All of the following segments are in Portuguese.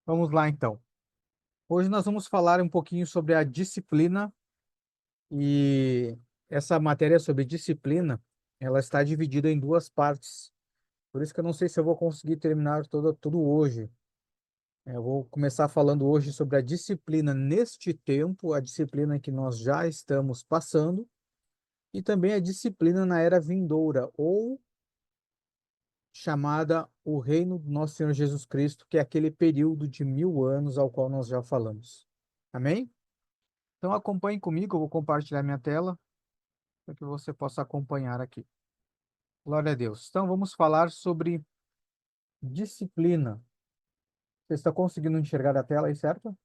Vamos lá, então. Hoje nós vamos falar um pouquinho sobre a disciplina e essa matéria sobre disciplina, ela está dividida em duas partes. Por isso que eu não sei se eu vou conseguir terminar tudo hoje. Eu vou começar falando hoje sobre a disciplina neste tempo, a disciplina que nós já estamos passando, e também a disciplina na era vindoura, ou chamada o Reino do Nosso Senhor Jesus Cristo, que é aquele período de 1000 anos ao qual nós já falamos. Amém? Então acompanhe comigo, eu vou compartilhar minha tela para que você possa acompanhar aqui. Glória a Deus. Então vamos falar sobre disciplina. Você está conseguindo enxergar a tela aí, certo?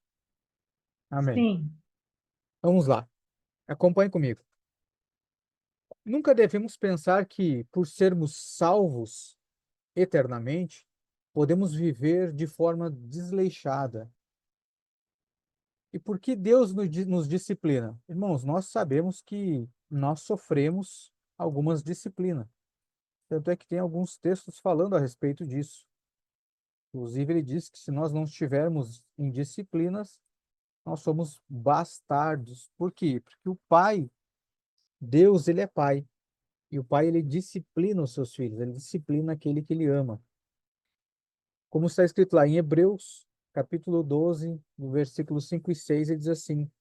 Amém. Sim, Vamos lá. Acompanhe comigo. Nunca devemos pensar que, por sermos salvos eternamente, podemos viver de forma desleixada. E por que Deus nos disciplina? Irmãos, nós sabemos que nós sofremos algumas disciplinas. Tanto é que tem alguns textos falando a respeito disso. Inclusive, ele diz que se nós não estivermos em disciplinas, nós somos bastardos. Por quê? Porque o Pai, Deus, ele é Pai. E o Pai, ele disciplina os seus filhos, ele disciplina aquele que ele ama. Como está escrito lá em Hebreus, capítulo 12, no versículo 5 e 6, ele diz assim: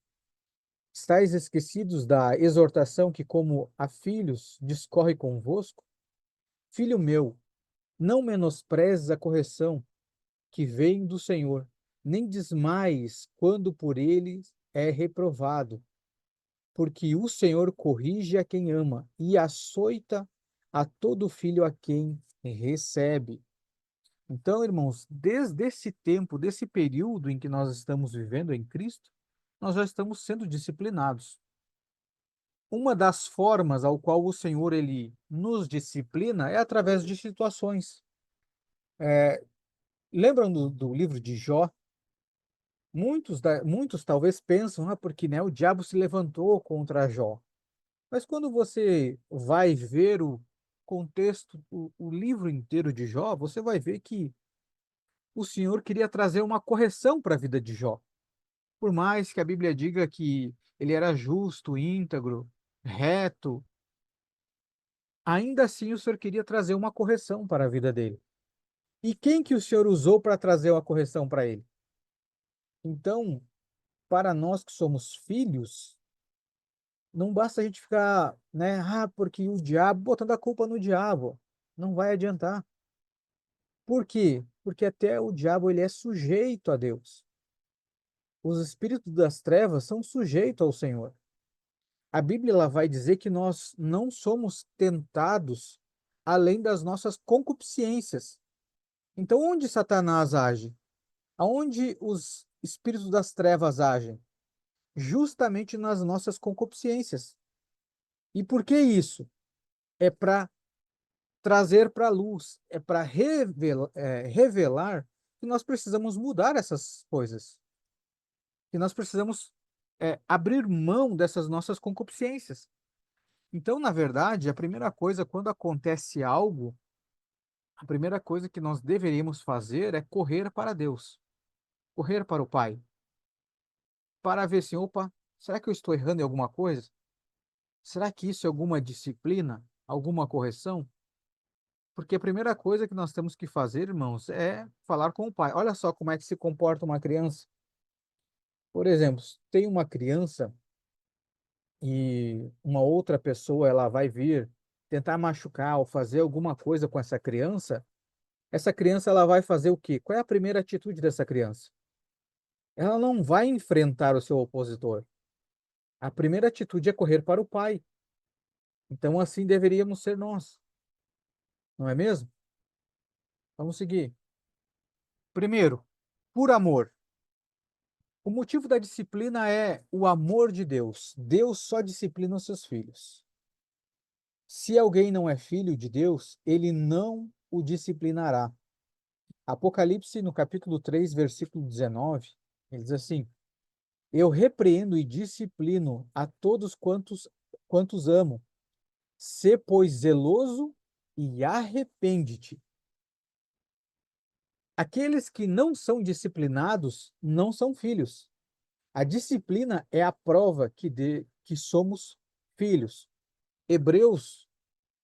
Estais esquecidos da exortação que, como a filhos, discorre convosco? Filho meu, não menosprezes a correção que vem do Senhor, nem desmaies quando por ele é reprovado, porque o Senhor corrige a quem ama e açoita a todo filho a quem recebe. Então, irmãos, desde esse tempo, desse período em que nós estamos vivendo em Cristo, nós já estamos sendo disciplinados. Uma das formas ao qual o Senhor ele nos disciplina é através de situações. Lembram do livro de Jó? Muitos talvez pensam, porque né, o diabo se levantou contra Jó. Mas quando você vai ver o contexto, o livro inteiro de Jó, você vai ver que o Senhor queria trazer uma correção para a vida de Jó. Por mais que a Bíblia diga que ele era justo, íntegro, reto, ainda assim o Senhor queria trazer uma correção para a vida dele. E quem que o Senhor usou para trazer uma correção para ele? Então, para nós que somos filhos, não basta a gente ficar, né, porque o diabo, botando a culpa no diabo. Não vai adiantar. Por quê? Porque até o diabo ele é sujeito a Deus. Os espíritos das trevas são sujeitos ao Senhor. A Bíblia ela vai dizer que nós não somos tentados além das nossas concupiscências. Então, onde Satanás age? Aonde os espíritos das trevas agem? Justamente nas nossas concupiscências. E por que isso? É para trazer para a luz, é para revelar que nós precisamos mudar essas coisas, que nós precisamos abrir mão dessas nossas concupiscências. Então, na verdade, a primeira coisa, quando acontece algo, a primeira coisa que nós deveríamos fazer é correr para Deus, correr para o Pai, para ver assim, opa, será que eu estou errando em alguma coisa? Será que isso é alguma disciplina, alguma correção? Porque a primeira coisa que nós temos que fazer, irmãos, é falar com o pai. Olha só como é que se comporta uma criança. Por exemplo, tem uma criança e uma outra pessoa ela vai vir tentar machucar ou fazer alguma coisa com essa criança ela vai fazer o quê? Qual é a primeira atitude dessa criança? Ela não vai enfrentar o seu opositor. A primeira atitude é correr para o pai. Então assim deveríamos ser nós, não é mesmo? Vamos seguir. Primeiro, por amor. O motivo da disciplina é o amor de Deus. Deus só disciplina os seus filhos. Se alguém não é filho de Deus, ele não o disciplinará. Apocalipse, no capítulo 3, versículo 19, ele diz assim: Eu repreendo e disciplino a todos quantos amo. Sê, pois, zeloso e arrepende-te. Aqueles que não são disciplinados não são filhos. A disciplina é a prova que somos filhos. Hebreus,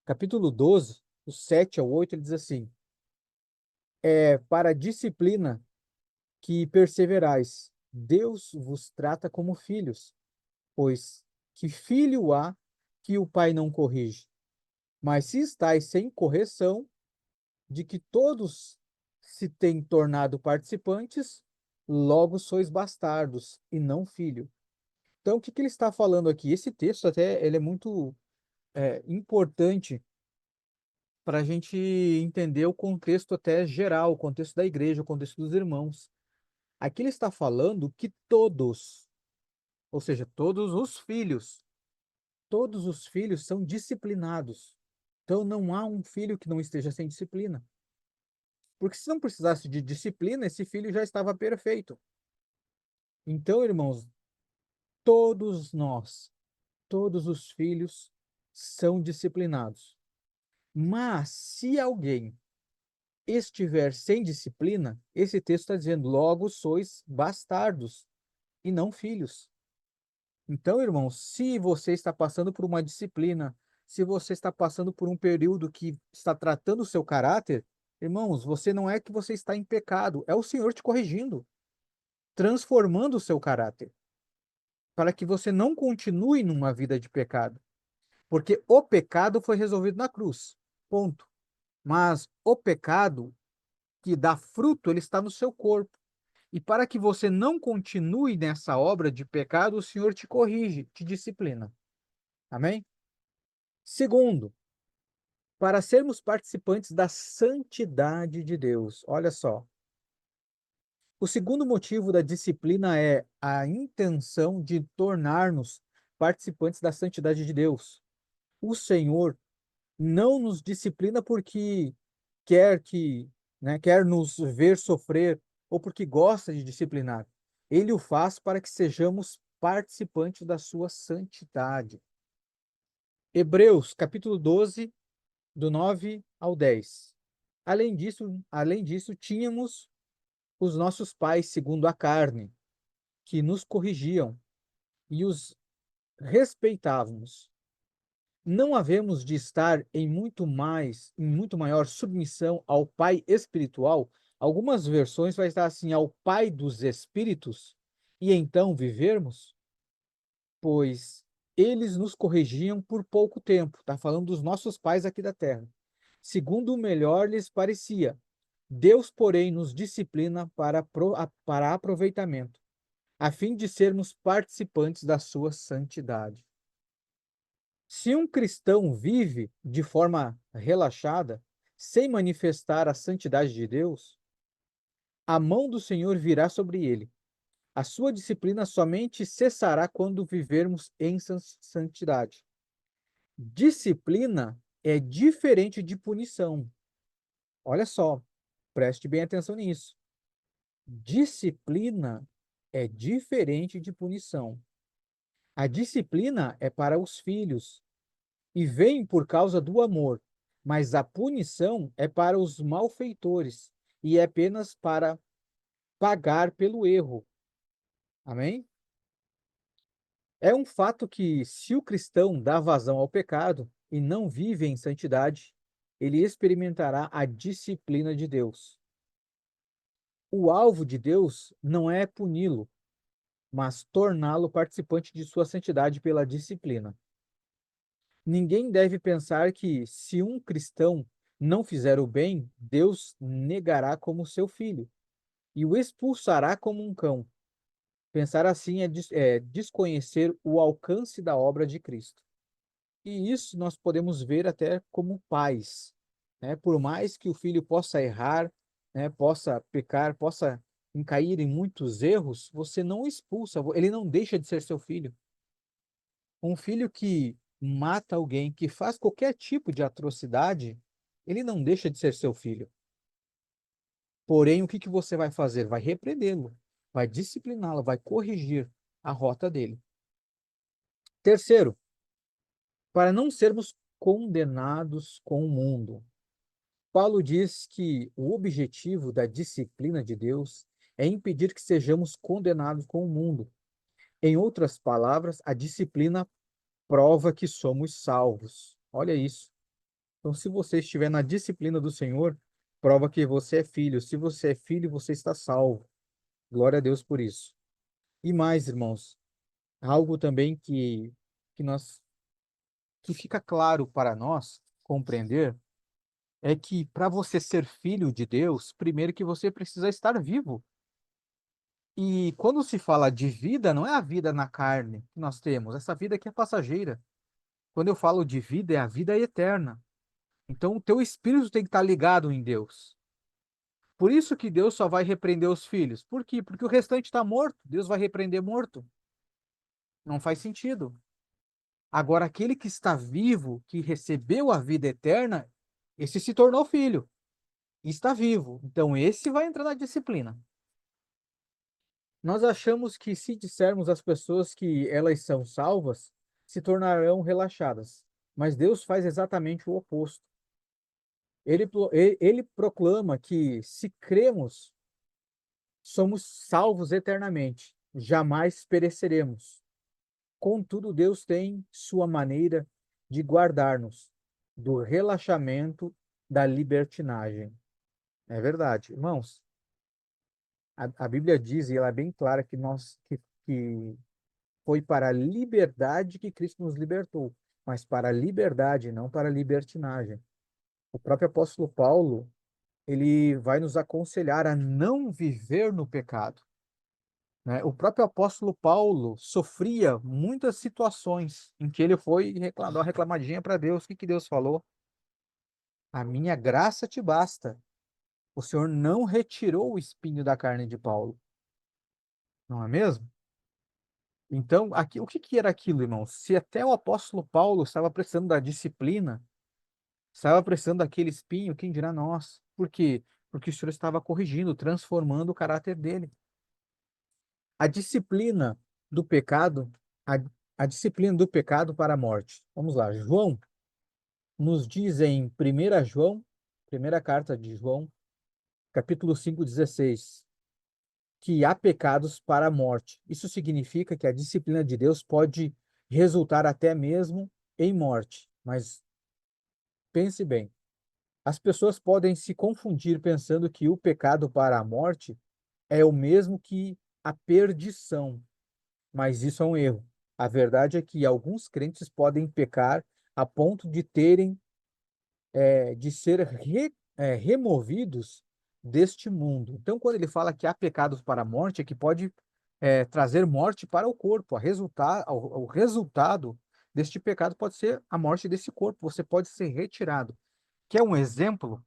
capítulo 12, do 7 ao 8, ele diz assim: é para a disciplina que perseverais. Deus vos trata como filhos, pois que filho há que o pai não corrige? Mas se estáis sem correção, de que todos se têm tornado participantes, logo sois bastardos e não filho. Então, o que que ele está falando aqui? Esse texto até ele é muito importante para a gente entender o contexto até geral, o contexto da igreja, o contexto dos irmãos. Aqui ele está falando que todos, ou seja, todos os filhos são disciplinados. Então não há um filho que não esteja sem disciplina. Porque se não precisasse de disciplina, esse filho já estava perfeito. Então, irmãos, todos nós, todos os filhos são disciplinados. Mas se alguém estiver sem disciplina, esse texto está dizendo: logo sois bastardos e não filhos. Então, irmãos, se você está passando por uma disciplina, se você está passando por um período que está tratando o seu caráter, irmãos, você não é que você está em pecado, é o Senhor te corrigindo, transformando o seu caráter, para que você não continue numa vida de pecado, porque o pecado foi resolvido na cruz. Ponto. Mas o pecado que dá fruto, ele está no seu corpo. E para que você não continue nessa obra de pecado, o Senhor te corrige, te disciplina. Amém? Segundo, para sermos participantes da santidade de Deus. Olha só. O segundo motivo da disciplina é a intenção de tornar-nos participantes da santidade de Deus. O Senhor não nos disciplina porque quer que, quer nos ver sofrer ou porque gosta de disciplinar. Ele o faz para que sejamos participantes da sua santidade. Hebreus, capítulo 12, do 9 ao 10. Além disso, tínhamos os nossos pais segundo a carne, que nos corrigiam e os respeitávamos. Não havemos de estar em muito maior submissão ao Pai espiritual. Algumas versões vai estar assim, ao Pai dos espíritos, e então vivermos, pois eles nos corrigiam por pouco tempo. Está falando dos nossos pais aqui da terra. Segundo o melhor lhes parecia. Deus, porém, nos disciplina para aproveitamento, a fim de sermos participantes da sua santidade. Se um cristão vive de forma relaxada, sem manifestar a santidade de Deus, a mão do Senhor virá sobre ele. A sua disciplina somente cessará quando vivermos em santidade. Disciplina é diferente de punição. Olha só, preste bem atenção nisso. Disciplina é diferente de punição. A disciplina é para os filhos, e vem por causa do amor, mas a punição é para os malfeitores e é apenas para pagar pelo erro. Amém? É um fato que, se o cristão dá vazão ao pecado e não vive em santidade, ele experimentará a disciplina de Deus. O alvo de Deus não é puni-lo, mas torná-lo participante de sua santidade pela disciplina. Ninguém deve pensar que, se um cristão não fizer o bem, Deus negará como seu filho e o expulsará como um cão. Pensar assim é desconhecer o alcance da obra de Cristo. E isso nós podemos ver até como pais, né? Por mais que o filho possa errar, né, possa pecar, possa cair em muitos erros, você não o expulsa, ele não deixa de ser seu filho. Um filho que mata alguém, que faz qualquer tipo de atrocidade, ele não deixa de ser seu filho. Porém, o que que você vai fazer? Vai repreendê-lo, vai discipliná-lo, vai corrigir a rota dele. Terceiro, para não sermos condenados com o mundo. Paulo diz que o objetivo da disciplina de Deus é impedir que sejamos condenados com o mundo. Em outras palavras, a disciplina prova que somos salvos. Olha isso. Então, se você estiver na disciplina do Senhor, prova que você é filho. Se você é filho, você está salvo. Glória a Deus por isso. E mais, irmãos, algo também que fica claro para nós compreender é que para você ser filho de Deus, primeiro que você precisa estar vivo. E quando se fala de vida, não é a vida na carne que nós temos, essa vida aqui é passageira. Quando eu falo de vida, é a vida eterna. Então, o teu espírito tem que estar ligado em Deus. Por isso que Deus só vai repreender os filhos. Por quê? Porque o restante está morto. Deus vai repreender morto. Não faz sentido. Agora, aquele que está vivo, que recebeu a vida eterna, esse se tornou filho e está vivo. Então, esse vai entrar na disciplina. Nós achamos que se dissermos às pessoas que elas são salvas, se tornarão relaxadas. Mas Deus faz exatamente o oposto. Ele proclama que se cremos, somos salvos eternamente, jamais pereceremos. Contudo, Deus tem sua maneira de guardar-nos do relaxamento da libertinagem. É verdade. Irmãos, a Bíblia diz, e ela é bem clara, que foi para a liberdade que Cristo nos libertou, mas para a liberdade, não para a libertinagem. O próprio apóstolo Paulo, ele vai nos aconselhar a não viver no pecado, né? O próprio apóstolo Paulo sofria muitas situações em que ele foi dar uma reclamadinha para Deus. O que que Deus falou? A minha graça te basta. O Senhor não retirou o espinho da carne de Paulo, não é mesmo? Então, o que que era aquilo, irmão? Se até o apóstolo Paulo estava precisando da disciplina, estava precisando daquele espinho, quem dirá nós? Por quê? Porque o Senhor estava corrigindo, transformando o caráter dele. A disciplina do pecado, a, a disciplina do pecado para a morte. Vamos lá, João nos diz em 1 João, primeira carta de João, capítulo 5:16, que há pecados para a morte. Isso significa que a disciplina de Deus pode resultar até mesmo em morte. Mas pense bem, as pessoas podem se confundir pensando que o pecado para a morte é o mesmo que a perdição, mas isso é um erro. A verdade é que alguns crentes podem pecar a ponto de terem de ser removidos deste mundo. Então, quando ele fala que há pecados para a morte, é que pode trazer morte para o corpo. O resultado deste pecado pode ser a morte desse corpo. Você pode ser retirado. Que é um exemplo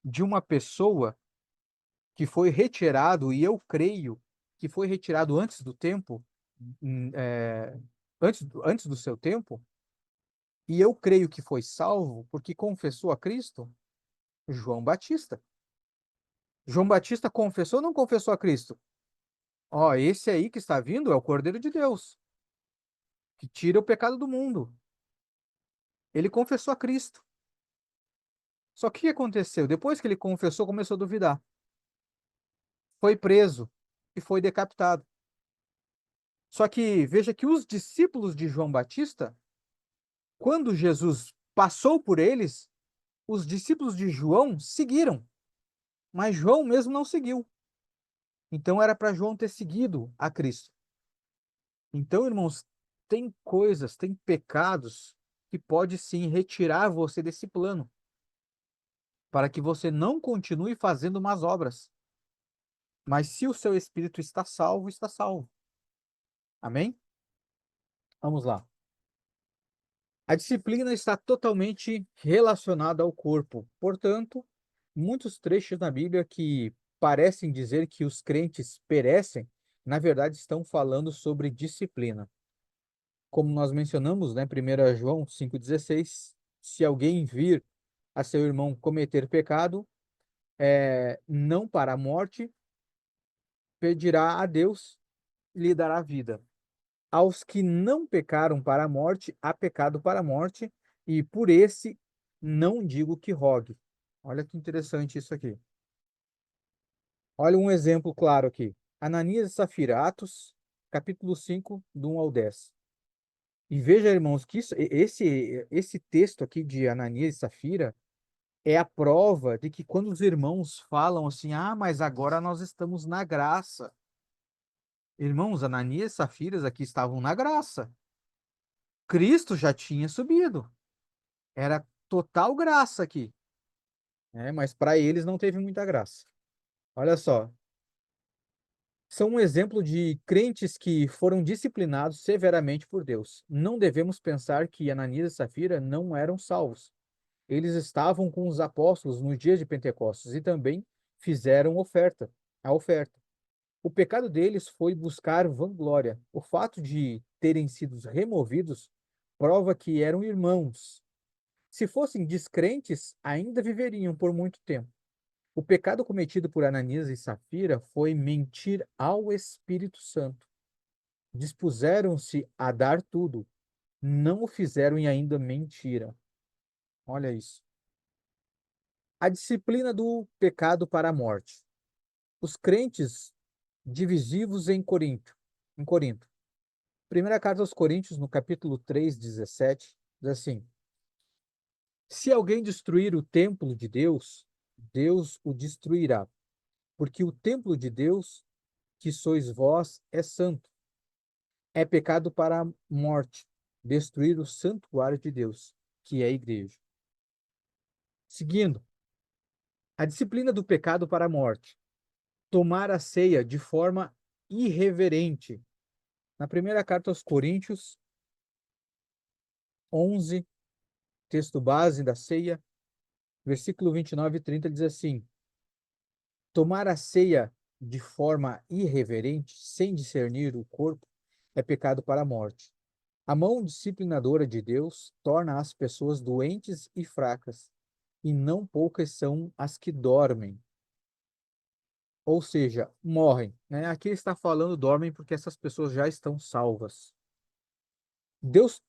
de uma pessoa que foi retirado, e eu creio que foi retirado antes do tempo, antes do seu tempo, e eu creio que foi salvo porque confessou a Cristo, João Batista. João Batista confessou ou não confessou a Cristo? Ó, esse aí que está vindo é o Cordeiro de Deus, que tira o pecado do mundo. Ele confessou a Cristo. Só que o que aconteceu? Depois que ele confessou, começou a duvidar. Foi preso e foi decapitado. Só que veja que os discípulos de João Batista, quando Jesus passou por eles, os discípulos de João seguiram, mas João mesmo não seguiu. Então era para João ter seguido a Cristo. Então, irmãos, tem coisas, tem pecados que pode sim retirar você desse plano, para que você não continue fazendo más obras. Mas se o seu espírito está salvo, está salvo. Amém? Vamos lá. A disciplina está totalmente relacionada ao corpo. Portanto, muitos trechos na Bíblia que parecem dizer que os crentes perecem, na verdade estão falando sobre disciplina. Como nós mencionamos, né, 1 João 5,16, se alguém vir a seu irmão cometer pecado, não para a morte, pedirá a Deus e lhe dará vida. Aos que não pecaram para a morte, há pecado para a morte, e por esse não digo que rogue. Olha que interessante isso aqui. Olha um exemplo claro aqui. Ananias e Safira, Atos, capítulo 5, do 1 ao 10. E veja, irmãos, que esse texto aqui de Ananias e Safira é a prova de que quando os irmãos falam assim, ah, mas agora nós estamos na graça. Irmãos, Ananias e Safiras aqui estavam na graça. Cristo já tinha subido. Era total graça aqui, né? Mas para eles não teve muita graça. Olha só, são um exemplo de crentes que foram disciplinados severamente por Deus. Não devemos pensar que Ananias e Safira não eram salvos. Eles estavam com os apóstolos nos dias de Pentecostes e também fizeram a oferta. O pecado deles foi buscar vanglória. O fato de terem sido removidos prova que eram irmãos. Se fossem descrentes, ainda viveriam por muito tempo. O pecado cometido por Ananias e Safira foi mentir ao Espírito Santo. Dispuseram-se a dar tudo, não o fizeram e ainda mentiram. Olha isso. A disciplina do pecado para a morte. Os crentes divisivos em Corinto. Primeira carta aos Coríntios, no capítulo 3, 17, diz assim: Se alguém destruir o templo de Deus, Deus o destruirá, porque o templo de Deus, que sois vós, é santo. É pecado para a morte destruir o santuário de Deus, que é a igreja. Seguindo, a disciplina do pecado para a morte. Tomar a ceia de forma irreverente. Na primeira carta aos Coríntios, 11, texto base da ceia, versículo 29 e 30 diz assim: Tomar a ceia de forma irreverente, sem discernir o corpo, é pecado para a morte. A mão disciplinadora de Deus torna as pessoas doentes e fracas, e não poucas são as que dormem, ou seja, morrem, né? Aqui está falando dormem porque essas pessoas já estão salvas. Deus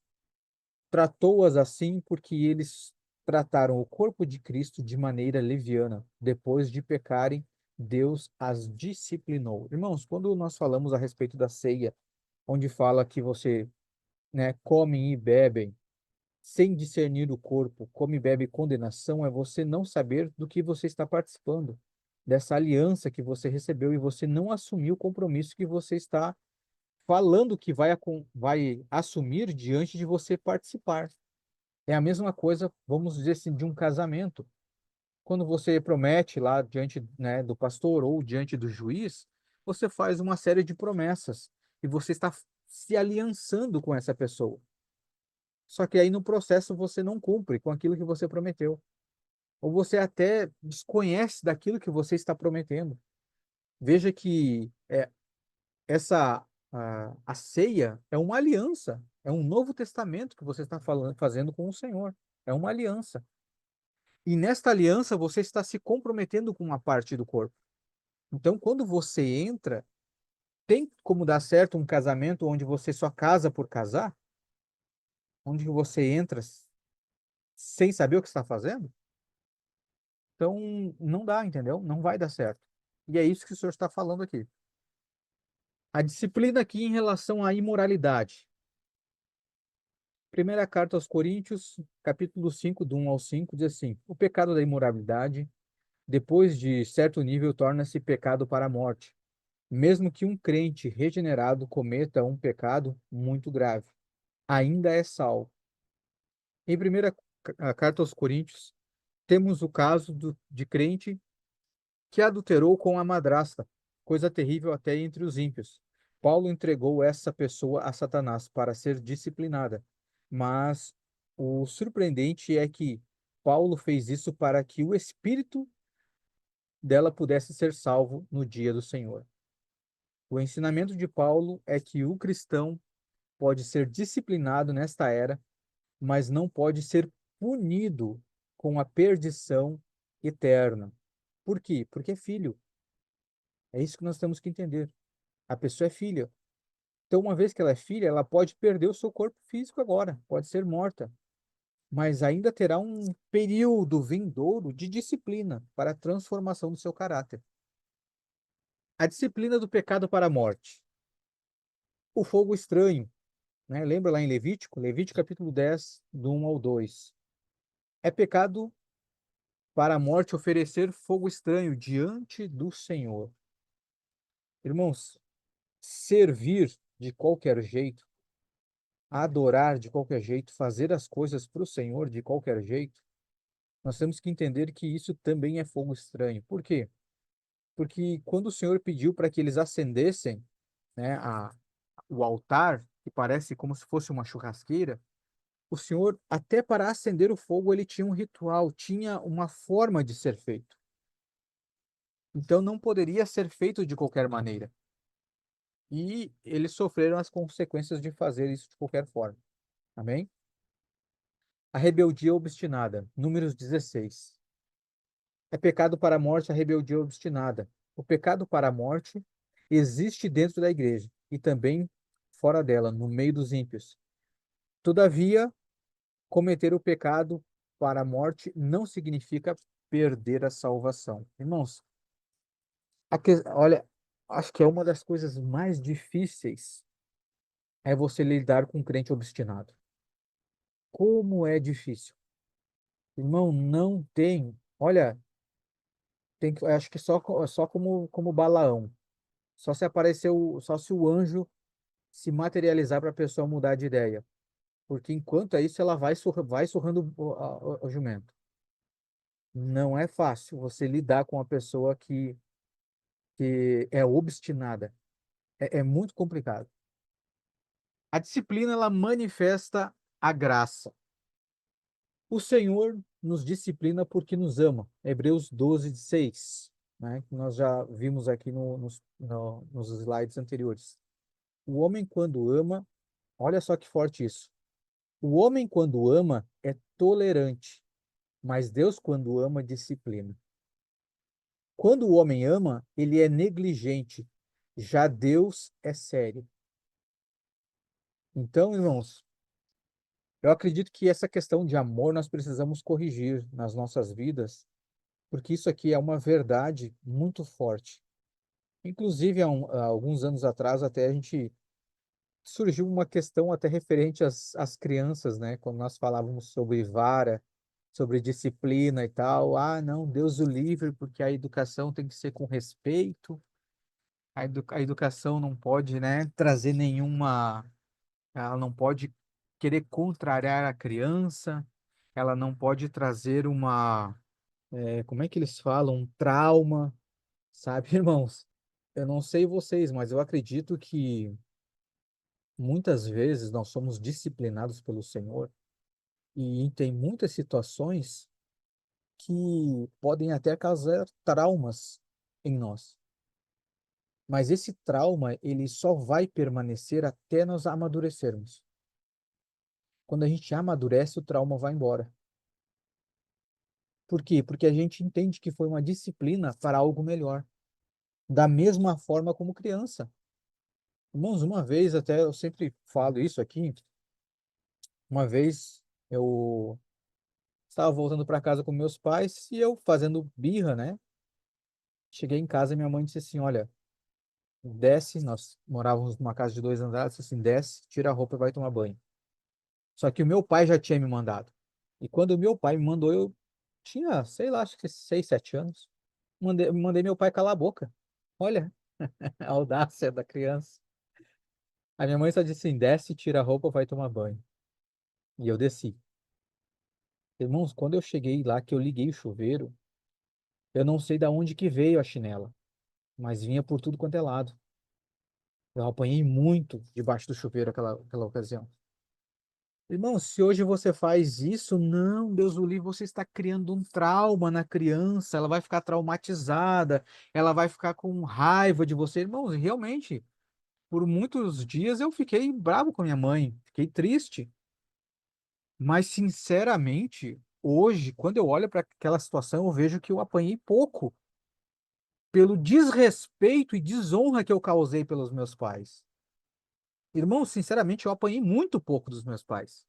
tratou-as assim porque eles trataram o corpo de Cristo de maneira leviana. Depois de pecarem, Deus as disciplinou. Irmãos, quando nós falamos a respeito da ceia, onde fala que você, né, comem e bebem sem discernir o corpo, come e bebe condenação, é você não saber do que você está participando, dessa aliança que você recebeu e você não assumiu o compromisso que você está falando que vai assumir diante de você participar. É a mesma coisa, vamos dizer assim, de um casamento. Quando você promete lá diante, né, do pastor ou diante do juiz, você faz uma série de promessas e você está se aliançando com essa pessoa. Só que aí no processo você não cumpre com aquilo que você prometeu. Ou você até desconhece daquilo que você está prometendo. Veja que a ceia é uma aliança, é um novo testamento que você está fazendo com o Senhor. É uma aliança. E nesta aliança você está se comprometendo com uma parte do corpo. Então, quando você entra, tem como dar certo um casamento onde você só casa por casar? Onde você entra sem saber o que está fazendo? Então, não dá, entendeu? Não vai dar certo. E é isso que o senhor está falando aqui. A disciplina aqui em relação à imoralidade. Primeira carta aos Coríntios, capítulo 5, do 1 ao 5, diz assim: O pecado da imoralidade, depois de certo nível, torna-se pecado para a morte, mesmo que um crente regenerado cometa um pecado muito grave. Ainda é salvo. Em primeira carta aos Coríntios, temos o caso de crente que adulterou com a madrasta, coisa terrível até entre os ímpios. Paulo entregou essa pessoa a Satanás para ser disciplinada, mas o surpreendente é que Paulo fez isso para que o espírito dela pudesse ser salvo no dia do Senhor. O ensinamento de Paulo é que o cristão pode ser disciplinado nesta era, mas não pode ser punido com a perdição eterna. Por quê? Porque é filho. É isso que nós temos que entender. A pessoa é filha. Então, uma vez que ela é filha, ela pode perder o seu corpo físico agora, pode ser morta. mas ainda terá um período vindouro de disciplina para a transformação do seu caráter. A disciplina do pecado para a morte. O fogo estranho, né? Lembra lá em Levítico? Levítico capítulo 10, do 1 ao 2. É pecado para a morte oferecer fogo estranho diante do Senhor. Irmãos, servir de qualquer jeito, adorar de qualquer jeito, fazer as coisas para o Senhor de qualquer jeito, nós temos que entender que isso também é fogo estranho. Por quê? Porque quando o Senhor pediu para que eles acendessem, né, o altar, que parece como se fosse uma churrasqueira, o Senhor, até para acender o fogo, ele tinha um ritual, tinha uma forma de ser feito. Então não poderia ser feito de qualquer maneira. E eles sofreram as consequências de fazer isso de qualquer forma. Amém? A rebeldia obstinada, Números 16. É pecado para a morte a rebeldia obstinada. O pecado para a morte existe dentro da igreja e também fora dela, no meio dos ímpios. Todavia, cometer o pecado para a morte não significa perder a salvação. Irmãos, olha, acho que é uma das coisas mais difíceis é você lidar com um crente obstinado. Como é difícil. Irmão, não tem. Olha, tem que, acho que só como Balaão. Só se o anjo se materializar para a pessoa mudar de ideia. Porque enquanto é isso, ela vai surrando o jumento. Não é fácil você lidar com uma pessoa que é obstinada. É muito complicado. A disciplina, ela manifesta a graça. O Senhor nos disciplina porque nos ama. Hebreus 12, 6, né? Que nós já vimos aqui nos slides anteriores. O homem, quando ama, olha só que forte isso. O homem, quando ama, é tolerante, mas Deus, quando ama, disciplina. Quando o homem ama, ele é negligente, já Deus é sério. Então, irmãos, eu acredito que essa questão de amor nós precisamos corrigir nas nossas vidas, porque isso aqui é uma verdade muito forte. Inclusive, há alguns anos atrás, até a gente surgiu uma questão até referente às crianças, né? Quando nós falávamos sobre vara, sobre disciplina e tal. Ah, não, Deus o livre, porque a educação tem que ser com respeito. A educação não pode, né, trazer nenhuma. Ela não pode querer contrariar a criança. Ela não pode trazer como é que eles falam? Um trauma, sabe, irmãos? Eu não sei vocês, mas eu acredito que muitas vezes nós somos disciplinados pelo Senhor e tem muitas situações que podem até causar traumas em nós. Mas esse trauma, ele só vai permanecer até nós amadurecermos. Quando a gente amadurece, o trauma vai embora. Por quê? Porque a gente entende que foi uma disciplina para algo melhor. Da mesma forma como criança. Irmãos, uma vez, até eu sempre falo isso aqui, uma vez eu estava voltando para casa com meus pais e eu fazendo birra, né? Cheguei em casa e minha mãe disse assim: Olha, desce. Nós morávamos numa casa de 2 andares, disse assim: desce, tira a roupa e vai tomar banho. Só que o meu pai já tinha me mandado. E quando o meu pai me mandou, eu tinha, sei lá, acho que 6, 7 anos. Mandei meu pai calar a boca. Olha, a audácia da criança. A minha mãe só disse assim: desce, tira a roupa, vai tomar banho. E eu desci. Irmãos, quando eu cheguei lá, que eu liguei o chuveiro, eu não sei da onde que veio a chinela, mas vinha por tudo quanto é lado. Eu apanhei muito debaixo do chuveiro aquela ocasião. Irmão, se hoje você faz isso, não, Deus o livre, você está criando um trauma na criança, ela vai ficar traumatizada, ela vai ficar com raiva de você. Irmão, realmente, por muitos dias eu fiquei bravo com minha mãe, fiquei triste. Mas, sinceramente, hoje, quando eu olho para aquela situação, eu vejo que eu apanhei pouco pelo desrespeito e desonra que eu causei pelos meus pais. Irmão, sinceramente, eu apanhei muito pouco dos meus pais.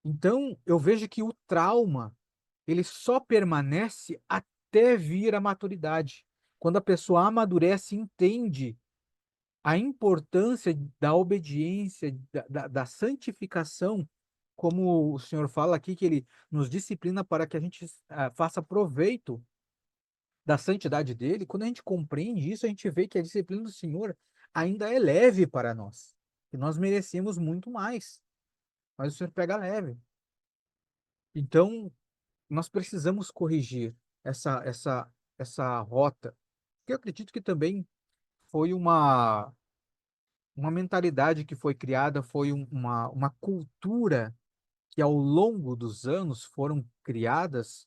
Então, eu vejo que o trauma, ele só permanece até vir a maturidade. Quando a pessoa amadurece e entende a importância da obediência, da santificação, como o Senhor fala aqui, que ele nos disciplina para que a gente faça proveito da santidade dele. Quando a gente compreende isso, a gente vê que a disciplina do Senhor ainda é leve para nós, que nós merecemos muito mais, mas o Senhor pega leve. Então, nós precisamos corrigir essa rota, que eu acredito que também foi uma mentalidade que foi criada, foi uma cultura que ao longo dos anos foram criadas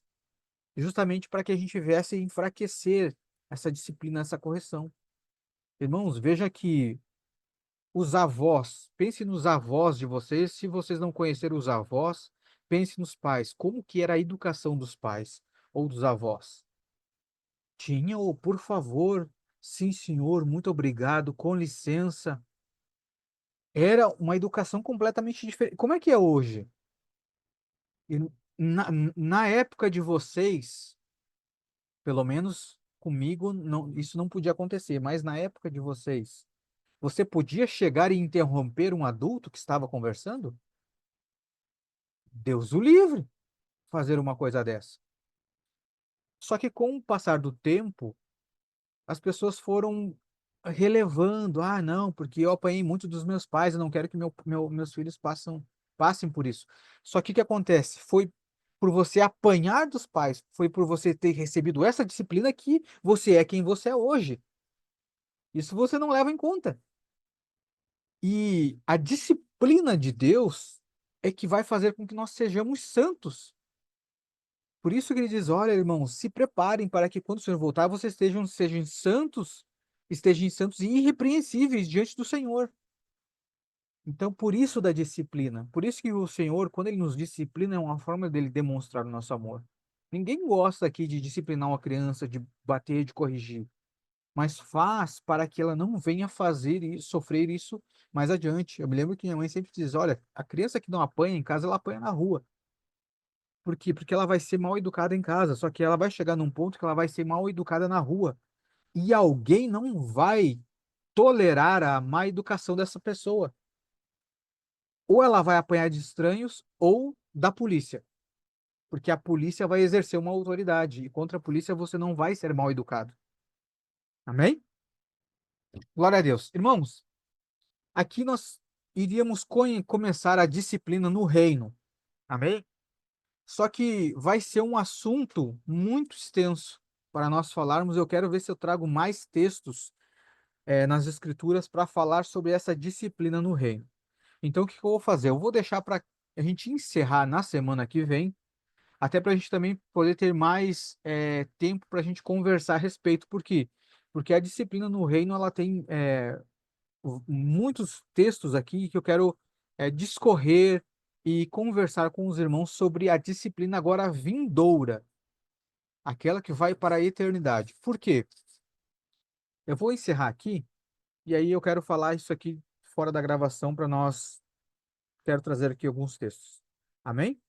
justamente para que a gente viesse enfraquecer essa disciplina, essa correção. Irmãos, veja que os avós, pense nos avós de vocês, se vocês não conheceram os avós, pense nos pais, como que era a educação dos pais ou dos avós? Tinha o por favor, sim senhor, muito obrigado, com licença. Era uma educação completamente diferente. Como é que é hoje? E na, na época de vocês, pelo menos comigo, não, isso não podia acontecer, mas na época de vocês, você podia chegar e interromper um adulto que estava conversando? Deus o livre fazer uma coisa dessa. Só que com o passar do tempo, as pessoas foram relevando, ah, não, porque eu apanhei muito dos meus pais, eu não quero que meus filhos passem por isso. Só que o que acontece? Foi por você apanhar dos pais, foi por você ter recebido essa disciplina que você é quem você é hoje. Isso você não leva em conta. E a disciplina de Deus é que vai fazer com que nós sejamos santos. Por isso que ele diz: olha, irmãos, se preparem para que quando o Senhor voltar, vocês estejam santos e irrepreensíveis diante do Senhor. Então, por isso da disciplina. Por isso que o Senhor, quando ele nos disciplina, é uma forma dele demonstrar o nosso amor. Ninguém gosta aqui de disciplinar uma criança, de bater, de corrigir, mas faz para que ela não venha fazer e sofrer isso mais adiante. Eu me lembro que minha mãe sempre diz: olha, a criança que não apanha em casa, ela apanha na rua. Por quê? Porque ela vai ser mal educada em casa, só que ela vai chegar num ponto que ela vai ser mal educada na rua. E alguém não vai tolerar a má educação dessa pessoa. Ou ela vai apanhar de estranhos ou da polícia, porque a polícia vai exercer uma autoridade e contra a polícia você não vai ser mal educado. Amém? Glória a Deus. Irmãos, aqui nós iríamos começar a disciplina no reino. Amém? Só que vai ser um assunto muito extenso para nós falarmos. Eu quero ver se eu trago mais textos nas Escrituras para falar sobre essa disciplina no reino. Então, o que que eu vou fazer? Eu vou deixar para a gente encerrar na semana que vem, até para a gente também poder ter mais tempo para a gente conversar a respeito. Por quê? Porque a disciplina no reino ela tem muitos textos aqui que eu quero discorrer e conversar com os irmãos sobre a disciplina agora vindoura, aquela que vai para a eternidade. Por quê? Eu vou encerrar aqui e aí eu quero falar isso aqui fora da gravação para nós. Quero trazer aqui alguns textos. Amém?